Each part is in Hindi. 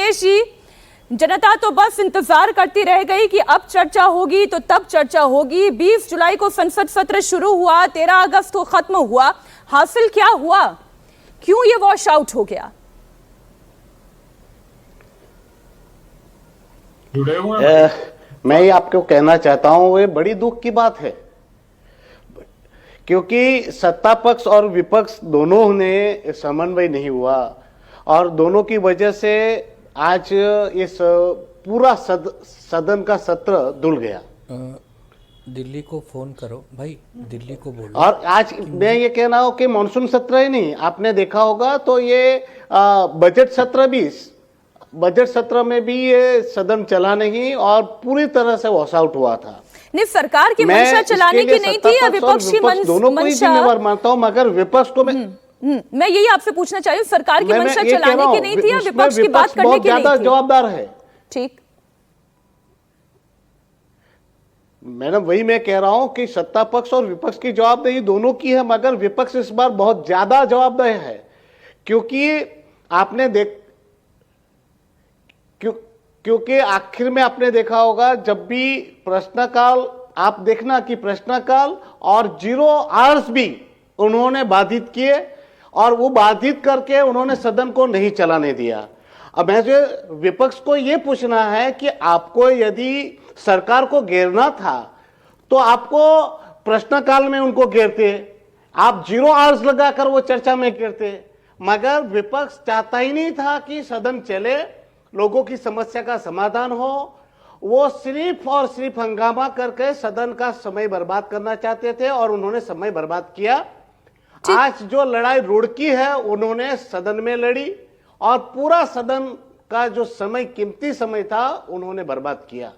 दिनेश जी, जनता तो बस इंतजार करती रह गई कि अब चर्चा होगी तो तब चर्चा होगी। 20 जुलाई को संसद सत्र शुरू हुआ, 13 अगस्त को खत्म हुआ, हासिल क्या हुआ? क्यों ये वॉश आउट हो गया? मैं ये आपको कहना चाहता हूं, ये बड़ी दुख की बात है, क्योंकि सत्ता पक्ष और विपक्ष दोनों ने समन्वय नहीं हुआ और दोनों की वजह से आज इस पूरा सदन का सत्र धुल गया। दिल्ली को फोन करो भाई, दिल्ली को बोलो। और आज मैं ये कह रहा हूं कि मानसून सत्र ही नहीं, आपने देखा होगा तो ये बजट सत्र भी, बजट सत्र में भी ये सदन चला नहीं और पूरी तरह से वॉश आउट हुआ था। नहीं, सरकार की मंशा चलाने की नहीं थी या विपक्ष की दोनों को ही जिम्मेवार मानता हूं, मगर विपक्ष को मैं यही आपसे पूछना चाहिए, सरकार की मंशा चलाने की नहीं थी या विपक्ष की बात करने की नहीं थी? जवाबदार है। ठीक, मैडम, वही मैं कह रहा हूं कि सत्ता पक्ष और विपक्ष की जवाबदेही दोनों की है, मगर विपक्ष इस बार बहुत ज्यादा जवाबदेह है, क्योंकि आपने क्योंकि आखिर में आपने देखा होगा जब भी प्रश्नकाल, आप देखना कि प्रश्नकाल और 0 आवर्स भी उन्होंने बाधित किए और वो बाधित करके उन्होंने सदन को नहीं चलाने दिया। अब मुझे विपक्ष को यह पूछना है कि आपको यदि सरकार को घेरना था तो आपको प्रश्नकाल में उनको घेरते, आप 0 आवर्स लगाकर वो चर्चा में घेरते, मगर विपक्ष चाहता ही नहीं था कि सदन चले, लोगों की समस्या का समाधान हो। वो सिर्फ और सिर्फ हंगामा करके सदन का समय बर्बाद करना चाहते थे और उन्होंने समय बर्बाद किया। आज जो लड़ाई रुड़की है उन्होंने सदन में लड़ी और पूरा सदन का जो समय, कीमती समय था, उन्होंने बर्बाद किया।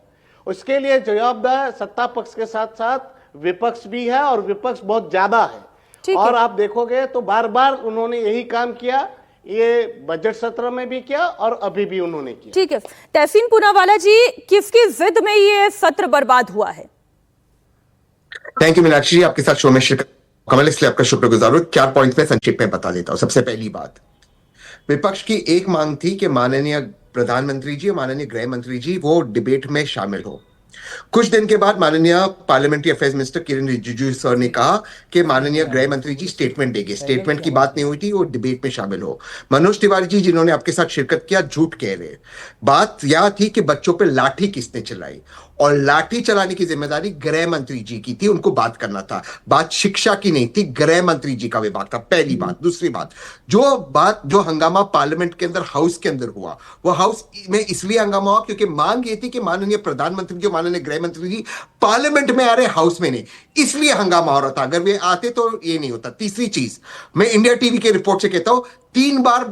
उसके लिए जवाबदार सत्ता पक्ष के साथ साथ विपक्ष भी है और विपक्ष बहुत ज्यादा है। और आप देखोगे तो बार बार उन्होंने यही काम किया, ये बजट सत्र में भी किया और अभी भी उन्होंने किया। ठीक है, तहसीन पूनावाला जी, किसकी जिद में ये सत्र बर्बाद हुआ है? थैंक यू मीनाक्षी जी, आपके साथ शो में शिरकत कमल, इसलिए आपका शुक्रगुजार हूं। 4 पॉइंट में संक्षिप्त में बता देता हूं। सबसे पहली बात, विपक्ष की एक मांग थी कि माननीय प्रधानमंत्री जी और माननीय गृह मंत्री जी वो डिबेट में शामिल हो। कुछ दिन के बाद माननीय पार्लियामेंट्री अफेयर्स मिनिस्टर किरण रिजिजू सर ने कहा कि माननीय गृह मंत्री जी स्टेटमेंट देंगे। स्टेटमेंट की बात नहीं हुई थी, वो डिबेट में शामिल हो। मनोज तिवारी जी जिन्होंने आपके साथ शिरकत किया, झूठ कह रहे। बात यह थी कि बच्चों पे लाठी किसने चलाई, और लाठी चलाने की जिम्मेदारी गृह मंत्री जी की थी, उनको बात करना था। बात शिक्षा की नहीं थी, गृह मंत्री जी का विभाग था, पहली बात। दूसरी बात, जो हंगामा पार्लियामेंट के अंदर, हाउस के अंदर हुआ, वो हाउस में इसलिए हंगामा हुआ क्योंकि मांग ये थी कि माननीय प्रधानमंत्री जी, माननीय गृह मंत्री जी पार्लियामेंट में आ रहे, हाउस में नहीं, इसलिए हंगामा हो रहा था। अगर वे आते तो ये नहीं होता। तीसरी चीज, मैं इंडिया टीवी के रिपोर्ट से कहता हूं, 3 बार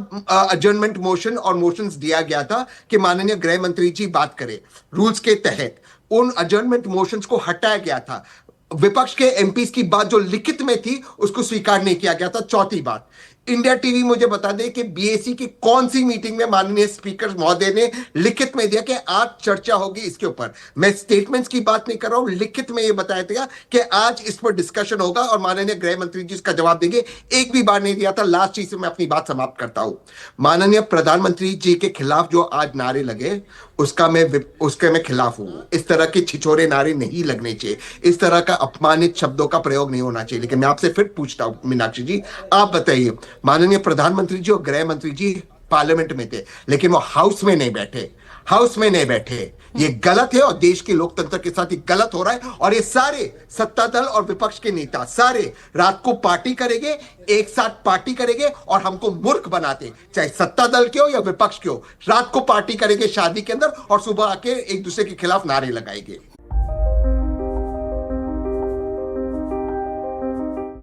अजर्नमेंट मोशन और मोशंस दिया गया था कि माननीय गृह मंत्री जी बात करें। रूल्स के तहत उन अजर्नमेंट मोशंस को हटाया गया था। विपक्ष के एमपीज की बात जो लिखित में थी उसको स्वीकार नहीं किया गया था। चौथी बात, इंडिया टीवी मुझे बता दे कि बीएसी की कौन सी मीटिंग में माननीय स्पीकर महोदय ने लिखित में दिया कि आज चर्चा होगी इसके ऊपर। मैं स्टेटमेंट्स की बात नहीं कर रहा हूं, लिखित में यह बताया था कि आज इस पर डिस्कशन होगा और माननीय गृह मंत्री जी इसका जवाब देंगे। एक भी बार नहीं दिया था। लास्ट चीज से मैं अपनी बात समाप्त करता हूं। माननीय प्रधानमंत्री जी के खिलाफ जो आज नारे लगे उसके मैं खिलाफ हूं। इस तरह के छिछोरे नारे नहीं लगने चाहिए, इस तरह का अपमानित शब्दों का प्रयोग नहीं होना चाहिए। लेकिन मैं आपसे फिर पूछता हूं मीनाक्षी जी, आप बताइए, माननीय प्रधानमंत्री जी और गृह मंत्री जी पार्लियामेंट में थे लेकिन वो हाउस में नहीं बैठे, हाउस में नहीं बैठे। ये गलत है और देश के लोकतंत्र के साथ ये गलत हो रहा है। और ये सारे सत्ता दल और विपक्ष के नेता सारे रात को पार्टी करेंगे, एक साथ पार्टी करेंगे और हमको मूर्ख बनाते, चाहे सत्ता दल के हो या विपक्ष के हो। रात को पार्टी करेंगे शादी के अंदर और सुबह आके एक दूसरे के खिलाफ नारे लगाएंगे।